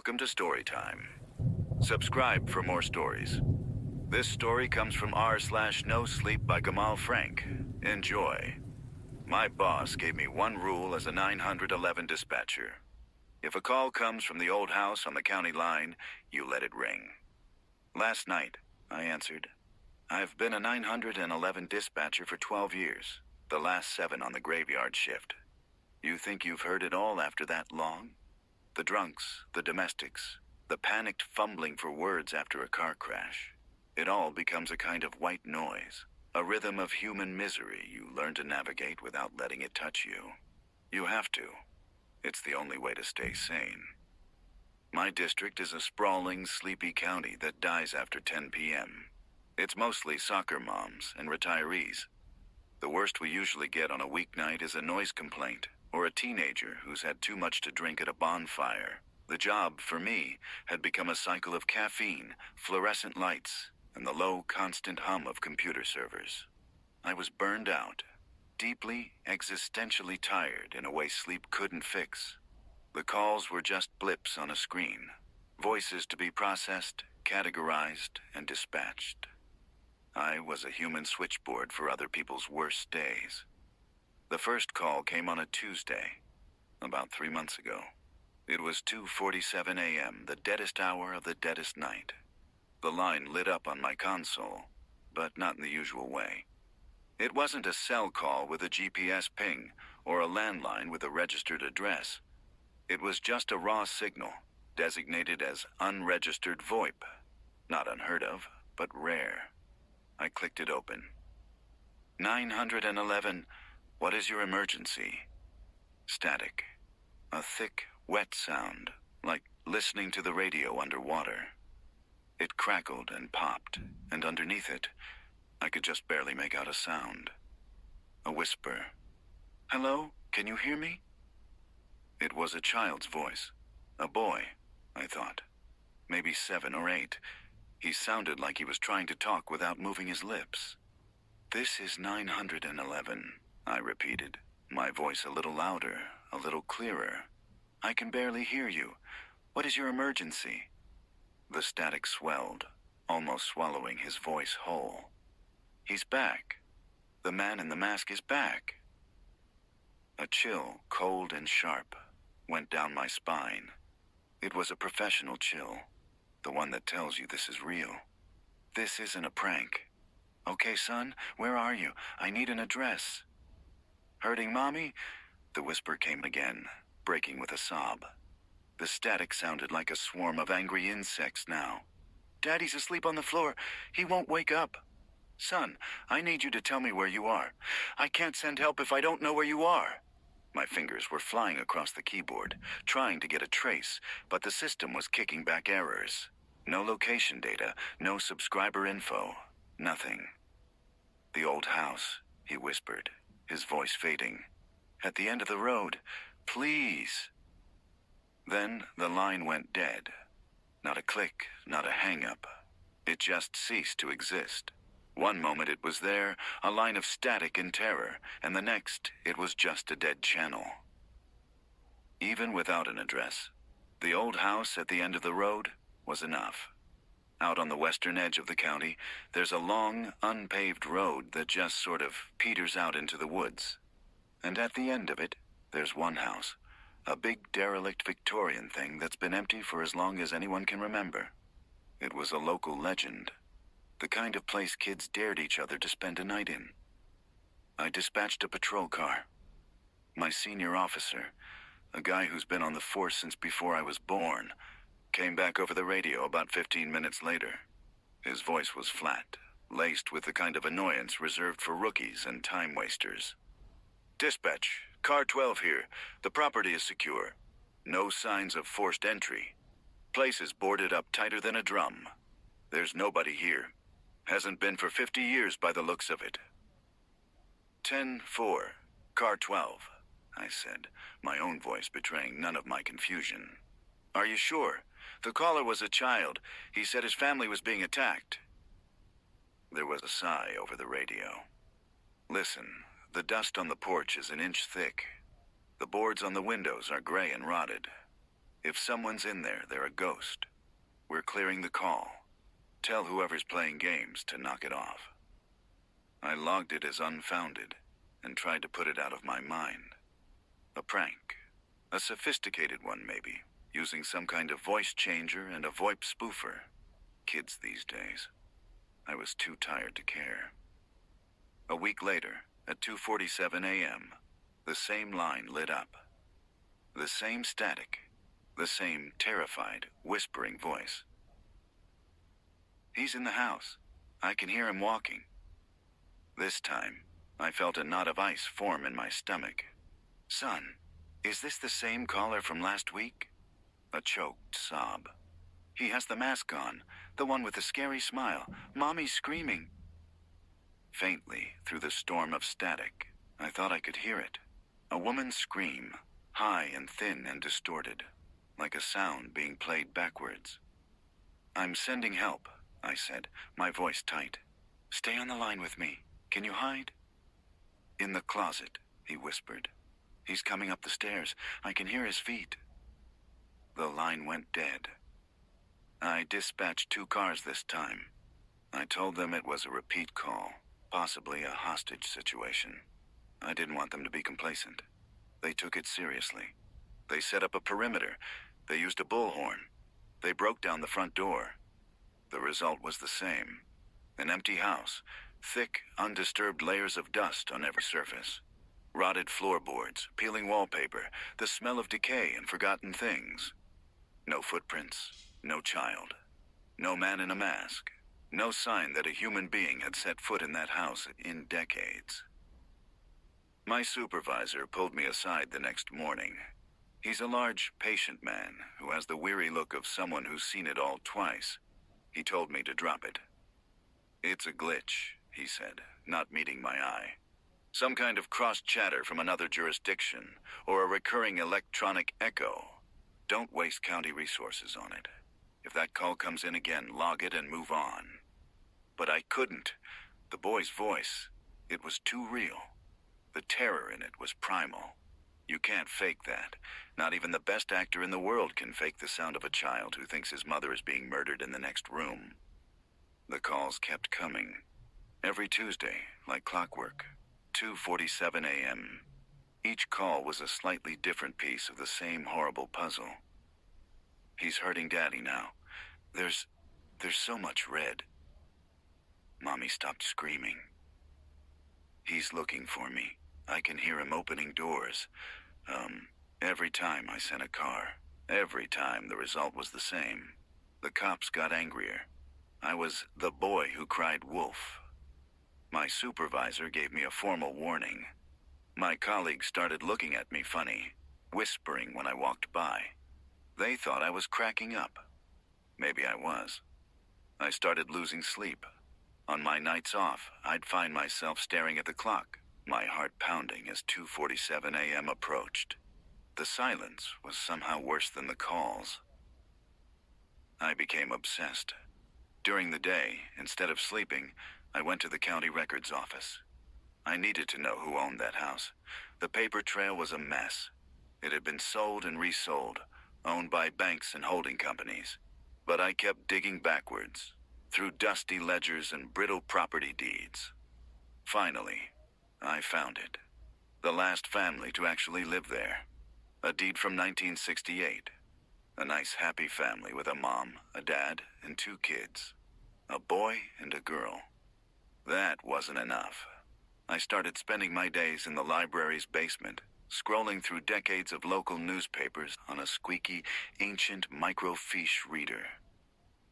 Welcome to Storytime. Subscribe for more stories. This story comes from r/No Sleep by Gamal Frank. Enjoy. My boss gave me one rule as a 911 dispatcher. If a call comes from the old house on the county line, you let it ring. Last night, I answered. I've been a 911 dispatcher for 12 years, the last 7 on the graveyard shift. You think you've heard it all after that long? The drunks, the domestics, the panicked fumbling for words after a car crash. It all becomes a kind of white noise, a rhythm of human misery you learn to navigate without letting it touch you. You have to. It's the only way to stay sane. My district is a sprawling, sleepy county that dies after 10 p.m. It's mostly soccer moms and retirees. The worst we usually get on a weeknight is a noise complaint, or a teenager who's had too much to drink at a bonfire. The job, for me, had become a cycle of caffeine, fluorescent lights, and the low, constant hum of computer servers. I was burned out, deeply, existentially tired in a way sleep couldn't fix. The calls were just blips on a screen, voices to be processed, categorized, and dispatched. I was a human switchboard for other people's worst days. The first call came on a Tuesday, about 3 months ago. It was 2:47 a.m., the deadest hour of the deadest night. The line lit up on my console, but not in the usual way. It wasn't a cell call with a GPS ping or a landline with a registered address. It was just a raw signal, designated as unregistered VoIP. Not unheard of, but rare. I clicked it open. 911, what is your emergency? Static. A thick, wet sound, like listening to the radio underwater. It crackled and popped, and underneath it, I could just barely make out a sound. A whisper. Hello, can you hear me? It was a child's voice. A boy, I thought. Maybe 7 or 8. He sounded like he was trying to talk without moving his lips. This is 911, I repeated, my voice a little louder, a little clearer. I can barely hear you. What is your emergency? The static swelled, almost swallowing his voice whole. He's back. The man in the mask is back. A chill, cold and sharp, went down my spine. It was a professional chill, the one that tells you this is real. This isn't a prank. Okay, son, where are you? I need an address. Hurting mommy? The whisper came again, breaking with a sob. The static sounded like a swarm of angry insects now. Daddy's asleep on the floor. He won't wake up. Son, I need you to tell me where you are. I can't send help if I don't know where you are. My fingers were flying across the keyboard, trying to get a trace, but the system was kicking back errors. No location data, no subscriber info, nothing. The old house, he whispered, his voice fading. At the end of the road, please. Then the line went dead. Not a click, not a hang-up. It just ceased to exist. One moment it was there, a line of static and terror, and the next it was just a dead channel. Even without an address, the old house at the end of the road was enough. Out on the western edge of the county, there's a long, unpaved road that just sort of peters out into the woods. And at the end of it, there's one house, a big derelict Victorian thing that's been empty for as long as anyone can remember. It was a local legend, the kind of place kids dared each other to spend a night in. I dispatched a patrol car. My senior officer, a guy who's been on the force since before I was born, came back over the radio about 15 minutes later. His voice was flat, laced with the kind of annoyance reserved for rookies and time wasters. Dispatch, car 12 here. The property is secure. No signs of forced entry. Place is boarded up tighter than a drum. There's nobody here. Hasn't been for 50 years by the looks of it. 10-4, car 12, I said, my own voice betraying none of my confusion. Are you sure? The caller was a child. He said his family was being attacked. There was a sigh over the radio. Listen, the dust on the porch is an inch thick. The boards on the windows are gray and rotted. If someone's in there, they're a ghost. We're clearing the call. Tell whoever's playing games to knock it off. I logged it as unfounded and tried to put it out of my mind. A prank. A sophisticated one, maybe, using some kind of voice changer and a VoIP spoofer. Kids these days. I was too tired to care. A week later, at 2:47 a.m., the same line lit up. The same static. The same terrified, whispering voice. He's in the house. I can hear him walking. This time, I felt a knot of ice form in my stomach. Son, is this the same caller from last week? A choked sob. He has the mask on, the one with the scary smile. Mommy's screaming. Faintly, through the storm of static, I thought I could hear it. A woman's scream, high and thin and distorted, like a sound being played backwards. I'm sending help, I said, my voice tight. Stay on the line with me. Can you hide? In the closet, he whispered. He's coming up the stairs. I can hear his feet. The line went dead. I dispatched 2 cars this time. I told them it was a repeat call, possibly a hostage situation. I didn't want them to be complacent. They took it seriously. They set up a perimeter. They used a bullhorn. They broke down the front door. The result was the same. An empty house, thick, undisturbed layers of dust on every surface. Rotted floorboards, peeling wallpaper, the smell of decay and forgotten things. No footprints, no child. No man in a mask. No sign that a human being had set foot in that house in decades. My supervisor pulled me aside the next morning. He's a large, patient man who has the weary look of someone who's seen it all twice. He told me to drop it. It's a glitch, he said, not meeting my eye. Some kind of cross-chatter from another jurisdiction, or a recurring electronic echo. Don't waste county resources on it. If that call comes in again, log it and move on. But I couldn't. The boy's voice, it was too real. The terror in it was primal. You can't fake that. Not even the best actor in the world can fake the sound of a child who thinks his mother is being murdered in the next room. The calls kept coming. Every Tuesday, like clockwork. 2:47 a.m. Each call was a slightly different piece of the same horrible puzzle. He's hurting Daddy now. There's so much red. Mommy stopped screaming. He's looking for me. I can hear him opening doors. Every time I sent a car. Every time the result was the same. The cops got angrier. I was the boy who cried wolf. My supervisor gave me a formal warning. My colleagues started looking at me funny, whispering when I walked by. They thought I was cracking up. Maybe I was. I started losing sleep. On my nights off, I'd find myself staring at the clock, my heart pounding as 2:47 a.m. approached. The silence was somehow worse than the calls. I became obsessed. During the day, instead of sleeping, I went to the county records office. I needed to know who owned that house. The paper trail was a mess. It had been sold and resold, owned by banks and holding companies. But I kept digging backwards, through dusty ledgers and brittle property deeds. Finally, I found it. The last family to actually live there. A deed from 1968. A nice, happy family with a mom, a dad, and 2 kids. A boy and a girl. That wasn't enough. I started spending my days in the library's basement, scrolling through decades of local newspapers on a squeaky, ancient microfiche reader.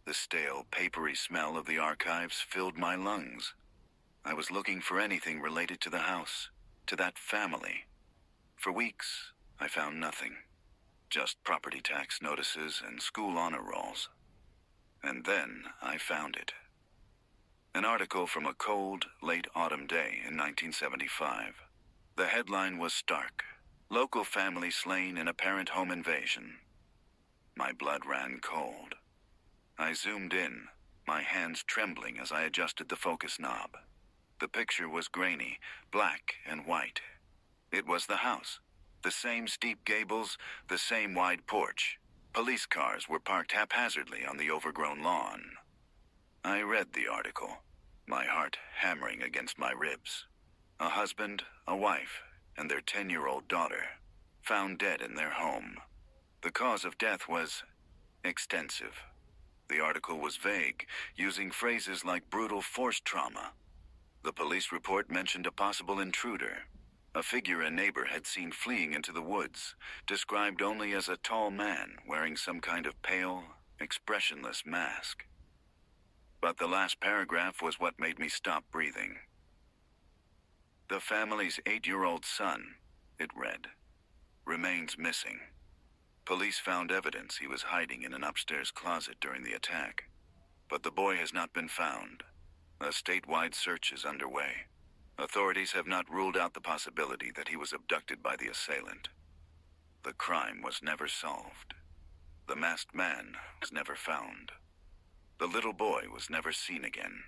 The stale, papery smell of the archives filled my lungs. I was looking for anything related to the house, to that family. For weeks, I found nothing. Just property tax notices and school honor rolls. And then I found it. An article from a cold, late autumn day in 1975. The headline was stark. Local family slain in apparent home invasion. My blood ran cold. I zoomed in, my hands trembling as I adjusted the focus knob. The picture was grainy, black and white. It was the house. The same steep gables, the same wide porch. Police cars were parked haphazardly on the overgrown lawn. I read the article, my heart hammering against my ribs. A husband, a wife, and their 10-year-old daughter, found dead in their home. The cause of death was extensive. The article was vague, using phrases like brutal force trauma. The police report mentioned a possible intruder, a figure a neighbor had seen fleeing into the woods, described only as a tall man wearing some kind of pale, expressionless mask. But the last paragraph was what made me stop breathing. The family's 8-year-old son, it read, remains missing. Police found evidence he was hiding in an upstairs closet during the attack, but the boy has not been found. A statewide search is underway. Authorities have not ruled out the possibility that he was abducted by the assailant. The crime was never solved. The masked man was never found. The little boy was never seen again.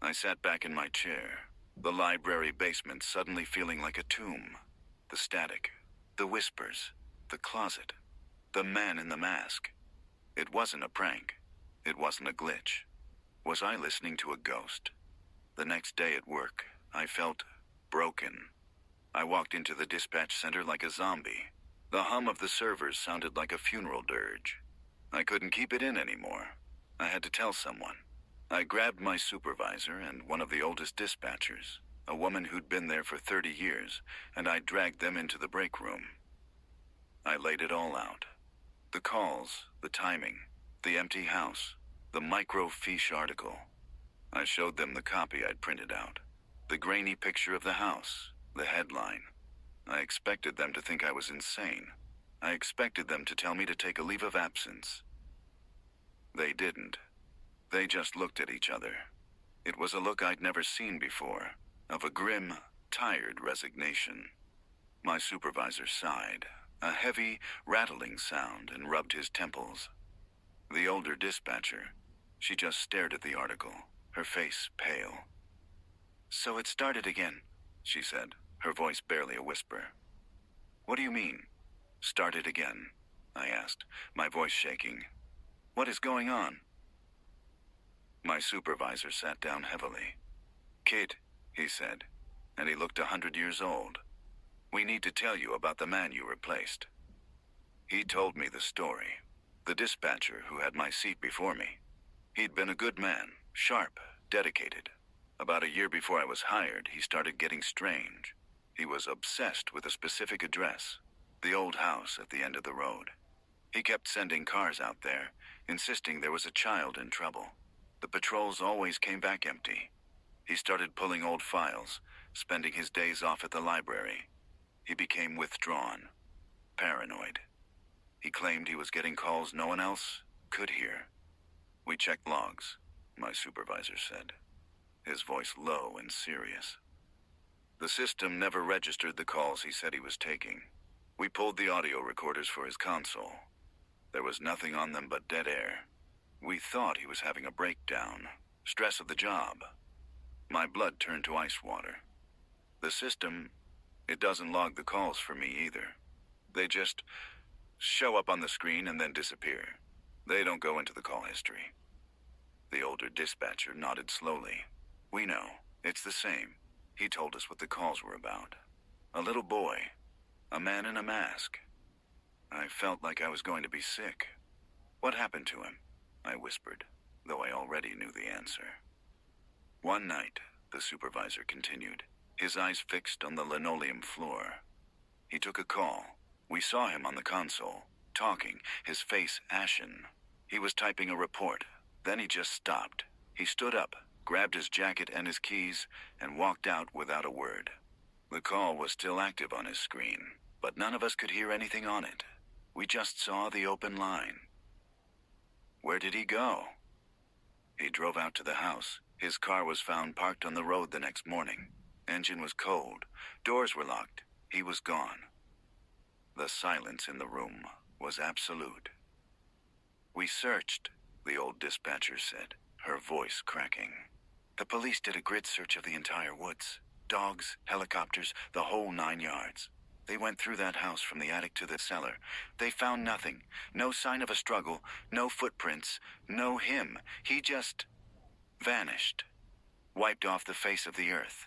I sat back in my chair, the library basement suddenly feeling like a tomb. The static, the whispers, the closet, the man in the mask. It wasn't a prank. It wasn't a glitch. Was I listening to a ghost? The next day at work, I felt broken. I walked into the dispatch center like a zombie. The hum of the servers sounded like a funeral dirge. I couldn't keep it in anymore. I had to tell someone. I grabbed my supervisor and one of the oldest dispatchers, a woman who'd been there for 30 years, and I dragged them into the break room. I laid it all out. The calls, the timing, the empty house, the microfiche article. I showed them the copy I'd printed out, the grainy picture of the house, the headline. I expected them to think I was insane. I expected them to tell me to take a leave of absence. They didn't. They just looked at each other. It was a look I'd never seen before, of a grim, tired resignation. My supervisor sighed, a heavy, rattling sound, and rubbed his temples. The older dispatcher, she just stared at the article, her face pale. "So it started again," she said, her voice barely a whisper. "What do you mean, started again?" I asked, my voice shaking. "What is going on?" My supervisor sat down heavily. "Kid," he said, and he looked 100 years old. "We need to tell you about the man you replaced." He told me the story. The dispatcher who had my seat before me. He'd been a good man, sharp, dedicated. About a year before I was hired, he started getting strange. He was obsessed with a specific address, the old house at the end of the road. He kept sending cars out there, insisting there was a child in trouble. The patrols always came back empty. He started pulling old files, spending his days off at the library. He became withdrawn, paranoid. He claimed he was getting calls no one else could hear. "We checked logs," my supervisor said, his voice low and serious. The system never registered the calls he said he was taking. We pulled the audio recorders for his console. There was nothing on them but dead air. We thought he was having a breakdown, stress of the job. My blood turned to ice water. The system, it doesn't log the calls for me either. They just show up on the screen and then disappear. They don't go into the call history. The older dispatcher nodded slowly. "We know. It's the same." He told us what the calls were about. A little boy. A man in a mask. I felt like I was going to be sick. "What happened to him?" I whispered, though I already knew the answer. "One night," the supervisor continued, his eyes fixed on the linoleum floor. "He took a call. We saw him on the console, talking, his face ashen. He was typing a report. Then he just stopped. He stood up, grabbed his jacket and his keys, and walked out without a word. The call was still active on his screen, but none of us could hear anything on it. We just saw the open line." "Where did he go?" "He drove out to the house. His car was found parked on the road the next morning. Engine was cold. Doors were locked. He was gone." The silence in the room was absolute. "We searched," the old dispatcher said, her voice cracking. "The police did a grid search of the entire woods. Dogs, helicopters, the whole 9 yards. They went through that house from the attic to the cellar. They found nothing. No sign of a struggle, no footprints, no him. He just vanished, wiped off the face of the earth.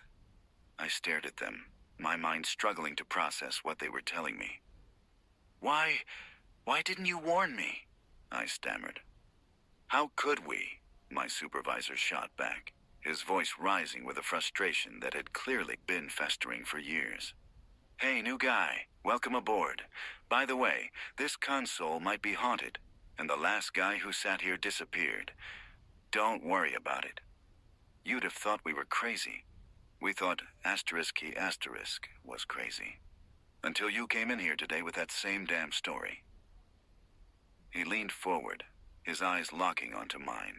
I stared at them, my mind struggling to process what they were telling me. Why didn't you warn me? I stammered. How could we? My supervisor shot back, his voice rising with a frustration that had clearly been festering for years. Hey, new guy, welcome aboard. By the way, this console might be haunted, and the last guy who sat here disappeared. Don't worry about it. You'd have thought we were crazy. We thought **** was crazy. Until you came in here today with that same damn story. He leaned forward, his eyes locking onto mine.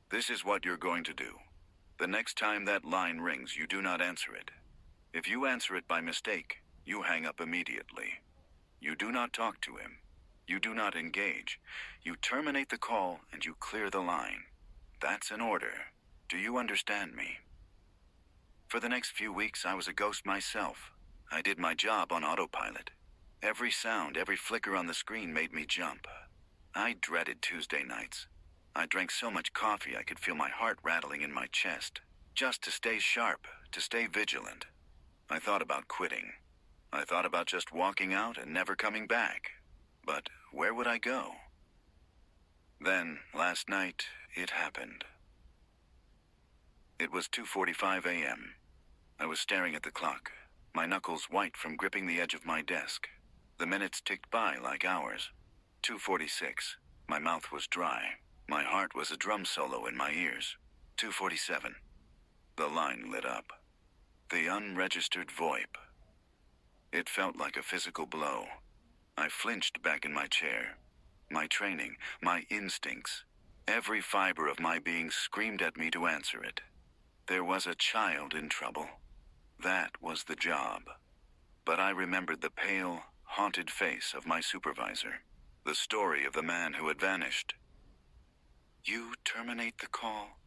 This is what you're going to do. The next time that line rings, you do not answer it. If you answer it by mistake, you hang up immediately. You do not talk to him. You do not engage. You terminate the call and you clear the line. That's an order. Do you understand me? For the next few weeks, I was a ghost myself. I did my job on autopilot. Every sound, every flicker on the screen made me jump. I dreaded Tuesday nights. I drank so much coffee I could feel my heart rattling in my chest, just to stay sharp, to stay vigilant. I thought about quitting. I thought about just walking out and never coming back. But where would I go? Then, last night, it happened. It was 2:45 a.m. I was staring at the clock, my knuckles white from gripping the edge of my desk. The minutes ticked by like hours. 2:46. My mouth was dry. My heart was a drum solo in my ears. 2:47. The line lit up. The unregistered VoIP. It felt like a physical blow. I flinched back in my chair. My training, my instincts, every fiber of my being screamed at me to answer it. There was a child in trouble. That was the job. But I remembered the pale, haunted face of my supervisor. The story of the man who had vanished. You terminate the call.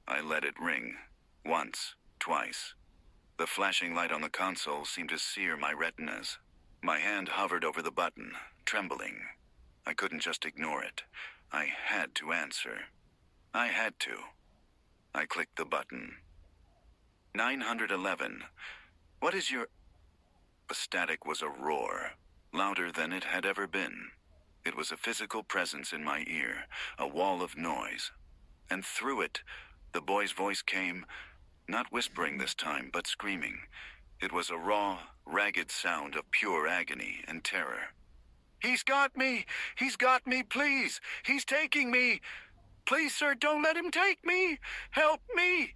I let it ring. Once, twice. The flashing light on the console seemed to sear my retinas. My hand hovered over the button, trembling. I couldn't just ignore it. I had to answer. I had to. I clicked the button. 911. What is your... The static was a roar, louder than it had ever been. It was a physical presence in my ear, a wall of noise. And through it, the boy's voice came, not whispering this time, but screaming. It was a raw, ragged sound of pure agony and terror. He's got me! He's got me, please! He's taking me! Please, sir, don't let him take me! Help me!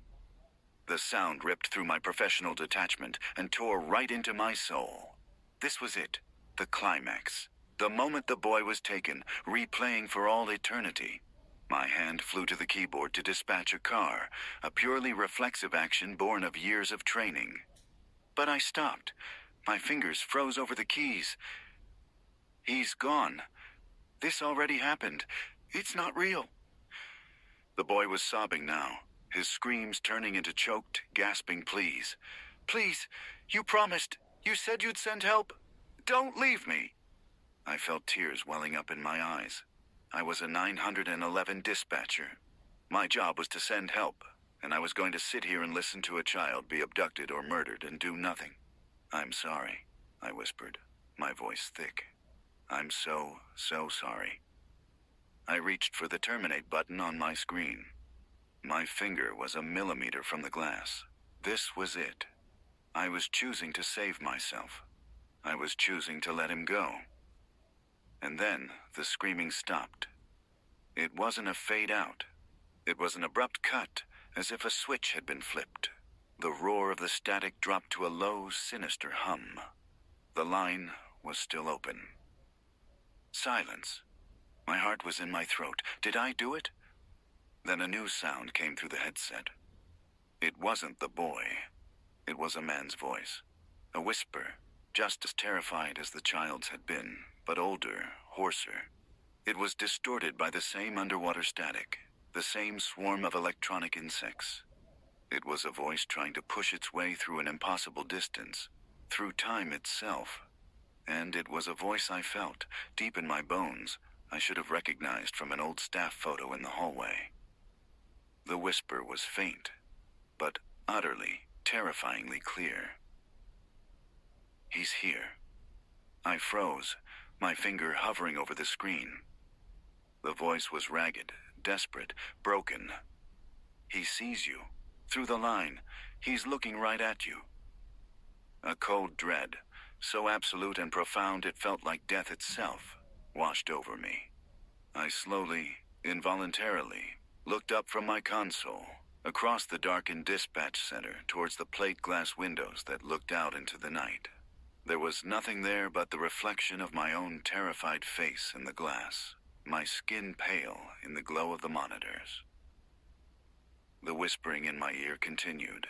The sound ripped through my professional detachment and tore right into my soul. This was it, the climax. The moment the boy was taken, replaying for all eternity. My hand flew to the keyboard to dispatch a car, a purely reflexive action born of years of training. But I stopped. My fingers froze over the keys. He's gone. This already happened. It's not real. The boy was sobbing now, his screams turning into choked, gasping pleas. Please, you promised. You said you'd send help. Don't leave me. I felt tears welling up in my eyes. I was a 911 dispatcher. My job was to send help, and I was going to sit here and listen to a child be abducted or murdered and do nothing. I'm sorry, I whispered, my voice thick. I'm so sorry. I reached for the terminate button on my screen. My finger was a millimeter from the glass. This was it. I was choosing to save myself. I was choosing to let him go. And then the screaming stopped. It wasn't a fade out. It was an abrupt cut, as if a switch had been flipped. The roar of the static dropped to a low, sinister hum. The line was still open. Silence. My heart was in my throat. Did I do it? Then a new sound came through the headset. It wasn't the boy. It was a man's voice. A whisper, just as terrified as the child's had been, but older, hoarser. It was distorted by the same underwater static, the same swarm of electronic insects. It was a voice trying to push its way through an impossible distance, through time itself, and it was a voice I felt, deep in my bones, I should have recognized from an old staff photo in the hallway. The whisper was faint, but utterly, terrifyingly clear. He's here. I froze, my finger hovering over the screen. The voice was ragged, desperate, broken. He sees you. Through the line. He's looking right at you. A cold dread, so absolute and profound it felt like death itself, washed over me. I slowly, involuntarily, looked up from my console, across the darkened dispatch center towards the plate glass windows that looked out into the night. There was nothing there but the reflection of my own terrified face in the glass, my skin pale in the glow of the monitors. The whispering in my ear continued,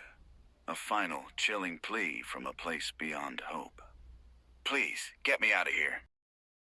a final, chilling plea from a place beyond hope. Please, get me out of here.